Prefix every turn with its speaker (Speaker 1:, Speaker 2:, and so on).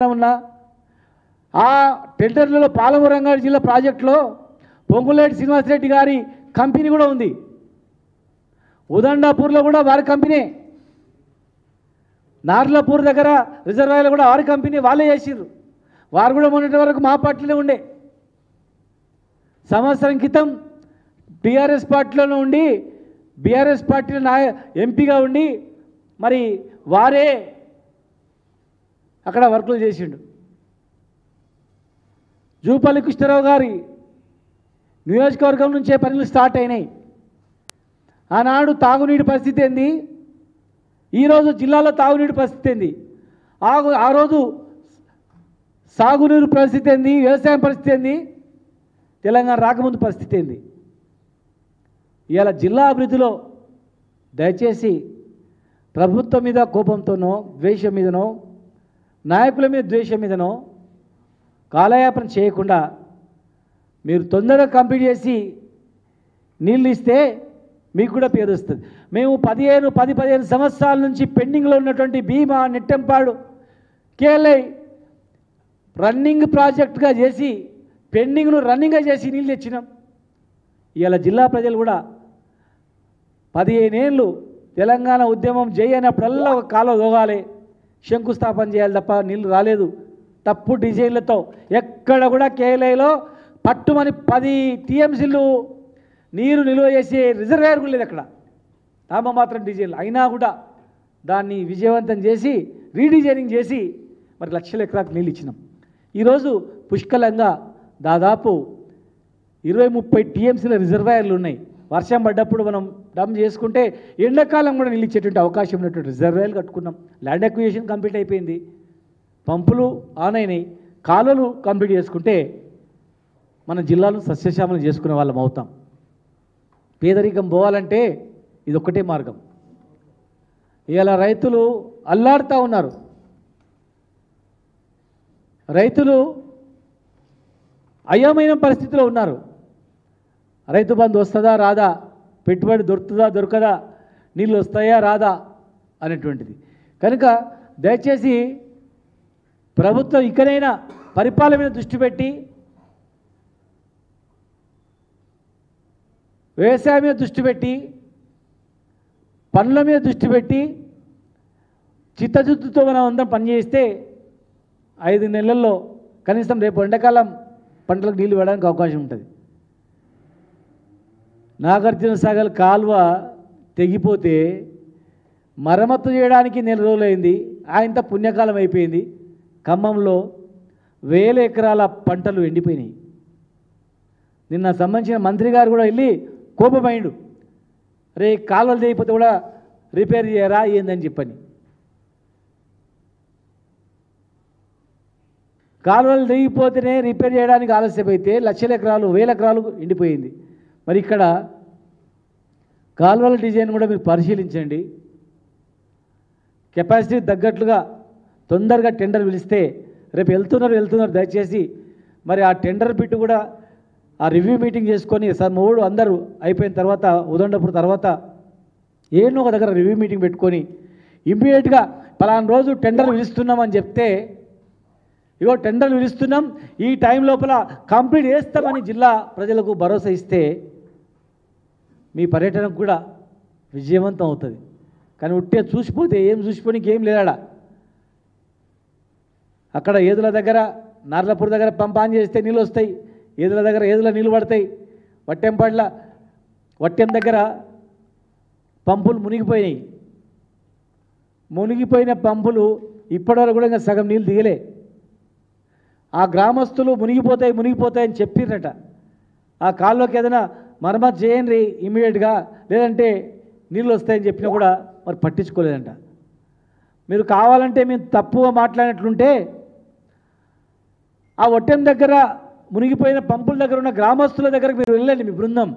Speaker 1: ఉన్నా ఆ టెండర్లలో పాలమూరు రంగారెడ్డి జిల్లా ప్రాజెక్టులో పొంగులేటి శ్రీనివాసరెడ్డి గారి కంపెనీ కూడా ఉంది. ఉదండాపూర్లో కూడా వారి కంపెనీ, నార్లాపూర్ దగ్గర రిజర్వాయర్లో కూడా వారి కంపెనీ, వాళ్ళే చేసిర్రు. వారు కూడా మొన్నటి వరకు మా పార్టీలో ఉండే. సంవత్సరం క్రితం టీఆర్ఎస్ పార్టీలోనే ఉండి బీఆర్ఎస్ పార్టీలో ఎంపీగా ఉండి మరి వారే అక్కడ వర్కులు చేసిండు. జూపల్లి కృష్ణారావు గారి నియోజకవర్గం నుంచే పనులు స్టార్ట్ అయినాయి. ఆనాడు తాగునీటి పరిస్థితి ఏంది, ఈరోజు జిల్లాలో తాగునీటి పరిస్థితి ఏంది, ఆ రోజు సాగునీరు పరిస్థితి ఏంది, వ్యవసాయం పరిస్థితి ఏంది, తెలంగాణ రాకముందు పరిస్థితి ఏంది. ఇవాళ జిల్లా అభివృద్ధిలో దయచేసి ప్రభుత్వం మీద కోపంతోనో ద్వేషం మీదనో నాయకుల మీద ద్వేషం మీదనో కాలయాపన చేయకుండా మీరు తొందరగా కంప్లీట్ చేసి నీళ్ళు ఇస్తే మీకు కూడా పేరు వస్తుంది. మేము 10-15 సంవత్సరాల నుంచి పెండింగ్లో ఉన్నటువంటి భీమా నెట్టెంపాడు కేఎల్ఐ రన్నింగ్ ప్రాజెక్టుగా చేసి పెండింగ్ను రన్నింగ్గా చేసి నీళ్ళు తెచ్చినాం. ఇవాళ జిల్లా ప్రజలు కూడా 15 ఏళ్ళు తెలంగాణ ఉద్యమం చేయనప్పుడల్లా ఒక కాలువ దోగాలి, శంకుస్థాపన చేయాలి తప్ప నీళ్ళు రాలేదు. తప్పు డిజైన్లతో ఎక్కడ కూడా కేఎల్ఐలో పట్టుమని 10 టీఎంసీలు నీరు నిల్వ చేసే రిజర్వాయర్ కూడా లేదు అక్కడ, నామమాత్రం డిజైన్లు. అయినా కూడా దాన్ని విజయవంతం చేసి రీడిజైనింగ్ చేసి మరి లక్షల ఎకరాలకు నీళ్ళు ఇచ్చినాం. ఈరోజు పుష్కలంగా దాదాపు 20-30 టీఎంసీల రిజర్వాయర్లు ఉన్నాయి. వర్షం పడ్డప్పుడు మనం డమ్ చేసుకుంటే ఎండాకాలం కూడా నీళ్ళు ఇచ్చేటువంటి అవకాశం ఉన్నటువంటి రిజర్వాయర్లు కట్టుకున్నాం. ల్యాండ్ అక్విజిషన్ కంప్లీట్ అయిపోయింది, పంపులు ఆన్ అయినాయి, కాలువలు కంప్లీట్ చేసుకుంటే మన జిల్లాను సస్యశ్యామలం చేసుకునే వాళ్ళం అవుతాం. పేదరికం పోవాలంటే ఇది ఒక్కటే మార్గం. ఇవాళ రైతులు అల్లాడుతూ ఉన్నారు. రైతులు అయోమయ పరిస్థితిలో ఉన్నారు. రైతు బంధు వస్తుందా రాదా, పెట్టుబడి దొరుకుతుందా దొరకదా, నీళ్ళు వస్తాయా రాదా అనేటువంటిది. కనుక దయచేసి ప్రభుత్వం ఇకనైనా పరిపాలన మీద దృష్టి పెట్టి వ్యవసాయం మీద దృష్టి పెట్టి పనుల మీద దృష్టి పెట్టి చిత్తశుద్ధితో మనం అందరం పనిచేస్తే 5 నెలల్లో కనీసం రేపు ఎండాకాలం పంటలకు నీళ్ళు ఇవ్వడానికి అవకాశం ఉంటుంది. నాగార్జున సాగర్ కాలువ తెగిపోతే మరమ్మతు చేయడానికి 1 నెల రోజులైంది, ఆయనంత పుణ్యకాలం అయిపోయింది. ఖమ్మంలో 1000 ఎకరాల పంటలు ఎండిపోయినాయి. నిన్న సంబంధించిన మంత్రి గారు కూడా వెళ్ళి కోపమైండు, రే కాలువలు తెగిపోతే కూడా రిపేర్ చేయరా ఏందని చెప్పని. కాలువలు తెగిపోతేనే రిపేర్ చేయడానికి ఆలస్యమైతే లక్షల ఎకరాలు 1000 ఎకరాలు ఎండిపోయింది. మరి ఇక్కడ కాలువల డిజైన్ కూడా మీరు పరిశీలించండి. కెపాసిటీ తగ్గట్లుగా తొందరగా టెండర్ పిలిస్తే రేపు వెళ్తున్నారు దయచేసి మరి ఆ టెండర్ బిట్టు కూడా ఆ రివ్యూ మీటింగ్ చేసుకొని సార్ మూడు అందరూ అయిపోయిన తర్వాత ఉదండపూర్ తర్వాత ఏనో ఒక దగ్గర రివ్యూ మీటింగ్ పెట్టుకొని ఇమ్మీడియట్గా పలానా రోజు టెండర్ పిలుస్తున్నామని చెప్తే ఇగో టెండర్ పిలుస్తున్నాం ఈ టైం లోపల కంప్లీట్ చేస్తామని జిల్లా ప్రజలకు భరోసా ఇస్తే మీ పర్యటనకు కూడా విజయవంతం అవుతుంది. కానీ ఉట్టే చూసిపోతే ఏం చూసిపోనికి ఏం లేడా. అక్కడ ఏదుల దగ్గర నార్లాపూర్ దగ్గర పంప్ ఆన్ చేస్తే నీళ్ళు వస్తాయి, ఏదుల దగ్గర ఏదుల నీళ్ళు పడతాయి. వట్టెం దగ్గర పంపులు మునిగిపోయినాయి. మునిగిపోయిన పంపులు ఇప్పటివరకు కూడా ఇంకా సగం నీళ్ళు దిగలే. ఆ గ్రామస్తులు మునిగిపోతాయని చెప్పిరట. ఆ కాలువకి ఏదైనా మరమ్మతు చేయండి ఇమీడియట్గా, లేదంటే నీళ్ళు వస్తాయని చెప్పినా కూడా మరి పట్టించుకోలేదంట. మీరు కావాలంటే మేము తప్పుగా మాట్లాడినట్లుంటే ఆ ఒట్టెం దగ్గర మునిగిపోయిన పంపుల దగ్గర ఉన్న గ్రామస్తుల దగ్గరకు మీరు వెళ్ళండి, మీ బృందం